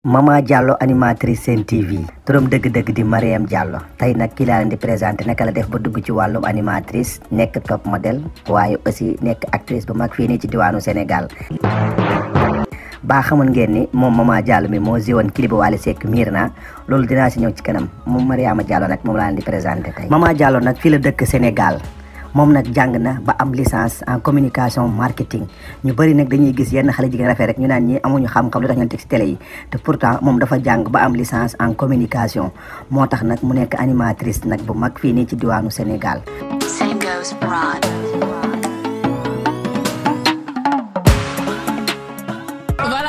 Maman Diallo animatrice Sen TV turam dëgg-dëgg di Mariam Diallo tey nag ki laa leen di présenté naka la def ba dugg ci wàllum animatrice nekk top modèle waaye aussi nekk actrice bu mag fii nii ci diwaanu Sénégal. Baa xamoon ngeen ni moom Maman Diallo mi moo ziwoon clip Wally Seck Mirna loolu dinaa si ñëw ci kanam moom Mariama Diallo nag moom laa leen di présenté tey. Maman Diallo nag fii la dëkk Sénégal. moom nag jàng na ba am licence en communication marketing ñu bëri nag dañuy gis yenn xale jigéen rafet rek ñu naan ñi amuñu xam-xam lu tax ñu teg ci télé yi te pourtant moom dafa jàng ba am licence en communication moo tax nag mu nekk animatrice nag bu mag fii nii ci diwaanu Sénégal.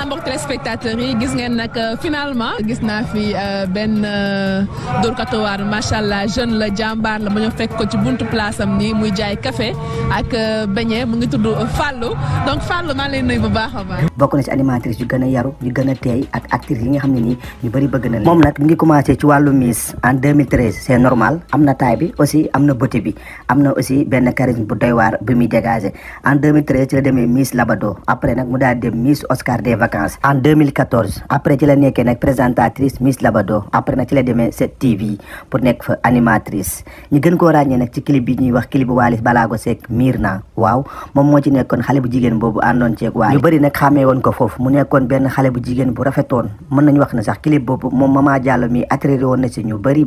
mbokk téléspectateurs yi gis ngeen nag finalement gis naa fi benn dóorkatu waar macha allah jeune la jàmbaar la ma ñu fekk ko ci buntu place am nii muy jaay café ak beñe mu ngi tudd Fallou donc Fallou maa ngi lay nuyu bu baax a baax. bokk na ci animatrice yu gën a yaru yu gën a teey ak actrice yi nga xam ne nii ñu bëri bëgg na leen. moom nag mu ngi commencé ci wàllu Miss en 2013 c'est normal am na taille bi aussi am na beauté bi am na aussi benn charisme bu doy waar bi muy dégagé en 2013 ci la demee Miss Labado après nag mu daal dem Miss Oscar des vacances en 2014 après ci la nekkee nag présentatrice Miss Labado après nag ci la demee 7TV pour nekk fa animatrice ñu gën koo ràññee nag ci clip bi ñuy wax clip bu Wally Balago Seck Mirna waaw moom moo ci nekkoon xale bu jigéen boobu àndoon ceeg Wally ñu bëri nag xàmmee woon ko foofu mu nekkoon benn xale bu jigéen bu rafetoon mën nañu wax ne sax clip boobu moom Maman Diallo mi attiré woon na si ñu bëri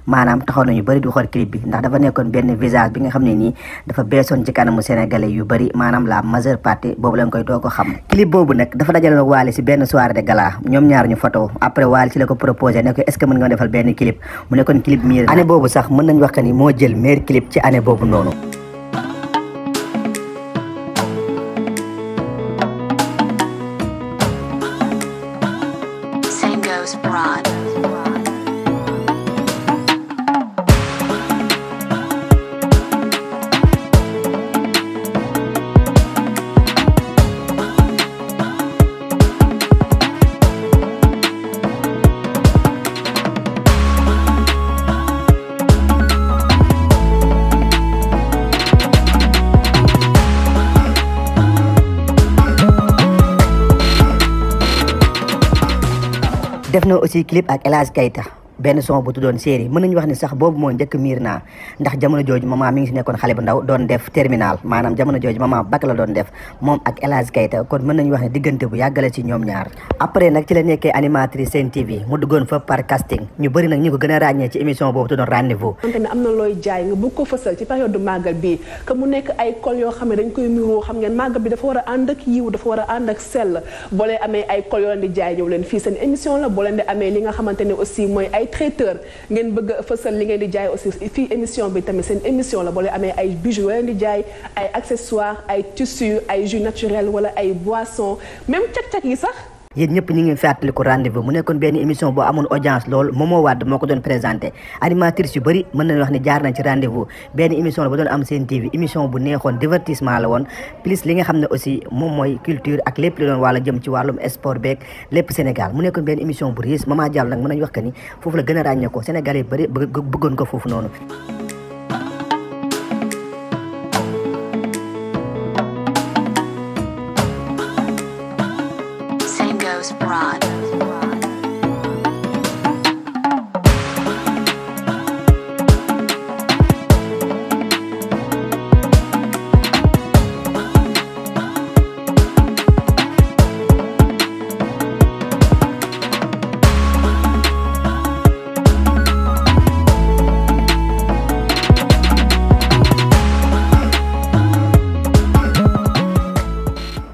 maanaam taxaw nañu bëri du xool clip bi ndax dafa nekkoon benn visage bi nga xam ne nii dafa beesoon ci kanamu sénégalais yu bëri maanaam la majeure partie boobu lañ koy doo ko xam clip boobu nag dafa dajale nag Wally si benn soirée de gala ñoom ñaar ñu photo après Wally ci la ko proposé ne ko est-ce que mën nga defal benn clip mu nekkoon clip miir année boobu sax mën nañu wax que ni moo jël meilleur clip ci année boobu noonu. def na aussi clip ak El Hadj Keita benn son bu tuddoon Série mën nañu wax ni sax boobu moo njëkk Mirna ndax jamono jooju maman mi ngi si nekkoon xale bu ndaw doon def terminal maanaam jamono jooju maman bac la doon def moom ak El Hadj Keita kon mën nañu wax ne diggante bu yàggale ci ñoom ñaar après nag ci la nekkee animatrice Sen TV mu duggoon fa par casting ñu bëri nag ñu ko gën a ràññee ci émission boobu tuddoon rendez-vous ne am na looy jaay nga bëgg ko fësal ci période màggal bi que mu nekk ay col yoo xam ne dañ koy miroo xam ngeen màggal bi dafa war a ànd ak yiw dafa war a ànd ak sell boo leen amee ay col yoo leen di jaay ñëw leen fii seen émission la boo leen di amee li nga xamante ne aussi mooy ay traiteur ngeen bëgg a fësal li ngeen di jaay aussi fii émission bi tamit seen émission la boo leen amee ay bijoux yoo leen di jaay ay accessoires ay tissus ay jus naturel wala ay boissons même cag-cag yi sax. yéen ñëpp ñu ngi fàttaliku rendez-vous mu nekkoon benn émission boo amoon audience loolu Momo Wade moo ko doon présenté animatrice yu bëri mën nañu wax ne jaar nañ ci rendez-vous benn émission la ba doon am Sen TV émission bu neexoon divertissement la woon plus li nga xam ne aussi moom mooy culture ak lépp li doon wàlla jëm ci wàllum sport beeg lépp Sénégal mu nekkoon benn émission bu riche Maman Diallo nag mën nañu wax que ni foofu la gën a ràññee ko Sénégal yi bëri bëggoon ko foofu noonu.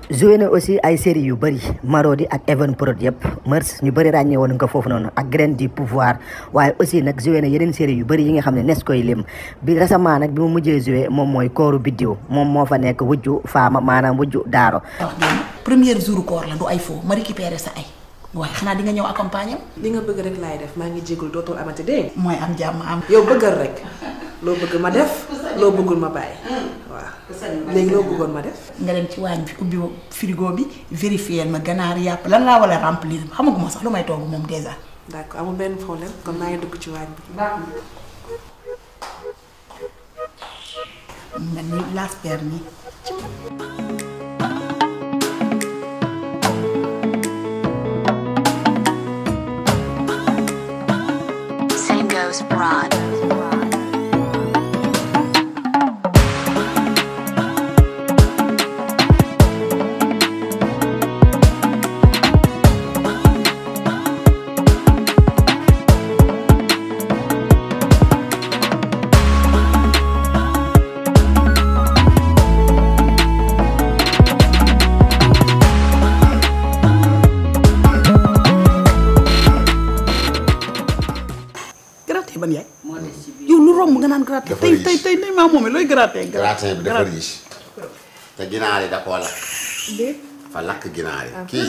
joué na aussi ay série yu bëri Marodi ak Even Prod yëpp Mœurs ñu bëri ràññee woon nga foofu noonu ak Graine du pouvoir waaye aussi nag joué na yeneen série yu bëri yi nga xam ne nes koy lim bi récemment nag bi mu mujjee joué moom mooy kooru Biddew moom moo fa nekk wujju faama maanaam wujju daaro premier jour koor la du ay foo ma récupéré sa ay waaye xanaa di nga ñëw accompagner li nga bëgg rek laay def maa ngi jégul dootul amati dégg mooy am jàmm am yow bëggal rek loo bëgg ma def loo bëggul ma bàyyi waaw léegi loo bëggoon ma def nga dem ci waañ bi ubbi frigo bi vérifier ma ganaar yàpp lan laa wala remplir xamaguma sax lu may togg moom déjà d'accord amul benn problème kon maa ngi dugg ci waañ bi mel ni l'asper nii Prod. ban yaay yow lu romb nga naan gratin tey maa moom looy gratin gratin bi dafa riche te ginaar yi da koo lakk fa lakk ginaar yi kii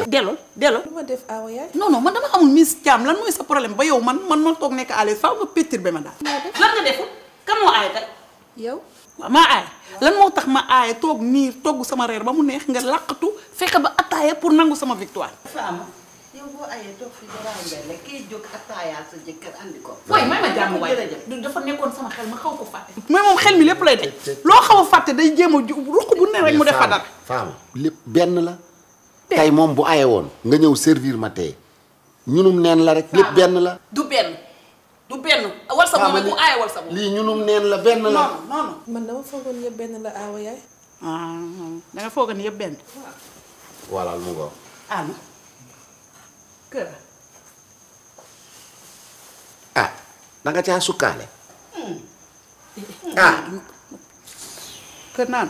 delloo lu ma def awa yaay non man dama xamul Miss Thiam lan mooy sa problème ba yow man ma toog nekk à l'aise faaw nga péttir ba ma daal lan nga deful kan moo aaye tey yow waaw maa aaye lan moo tax ma aaye toog nii togg sama reer ba mu neex nga laqatu fexe ba attaaya pour nangu sama victoire yow boo ayee toog fii ba raay mbelle kii jóg attaayaal sa jëkkër andi ko. waaye may ma jàmm waaye dafa nekkoon sama xel ma xaw ko fàtte. mais moom xel mi lépp lay daj. loo xaw a fàtte day jéem a ruq bu ne rek mu def fa dara. faama lépp benn la. tey moom bu aye woon nga ñëw servir ma tey ñunum neen la rek lépp benn la. du benn wal sa moom bu aye wal sa moom. lii ñunum neen la benn la. non man dama foogoon yëpp benn la awa yaay. da nga foogoon yëpp benn. voilà mu ngo ah da nga caa sukkaale kër naan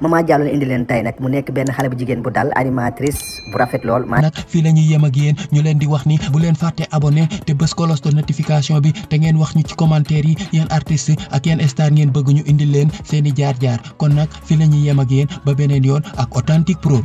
Maman Diallo indi leen tey nag mu nekk benn xale bu jigéen bu dal animatrice bu rafet lool nag fii la ñuy yem ak yéen ñu leen di wax ni bu leen fàtte abonné te bës cloche de notification bi te ngeen wax ñu ci commentaire yi yeen artiste ak yeen star ngeen bëgg ñu indi leen seeni jaar-jaar kon nag fii la ñuy yem ak yéen ba beneen yoon ak Authentique Pro.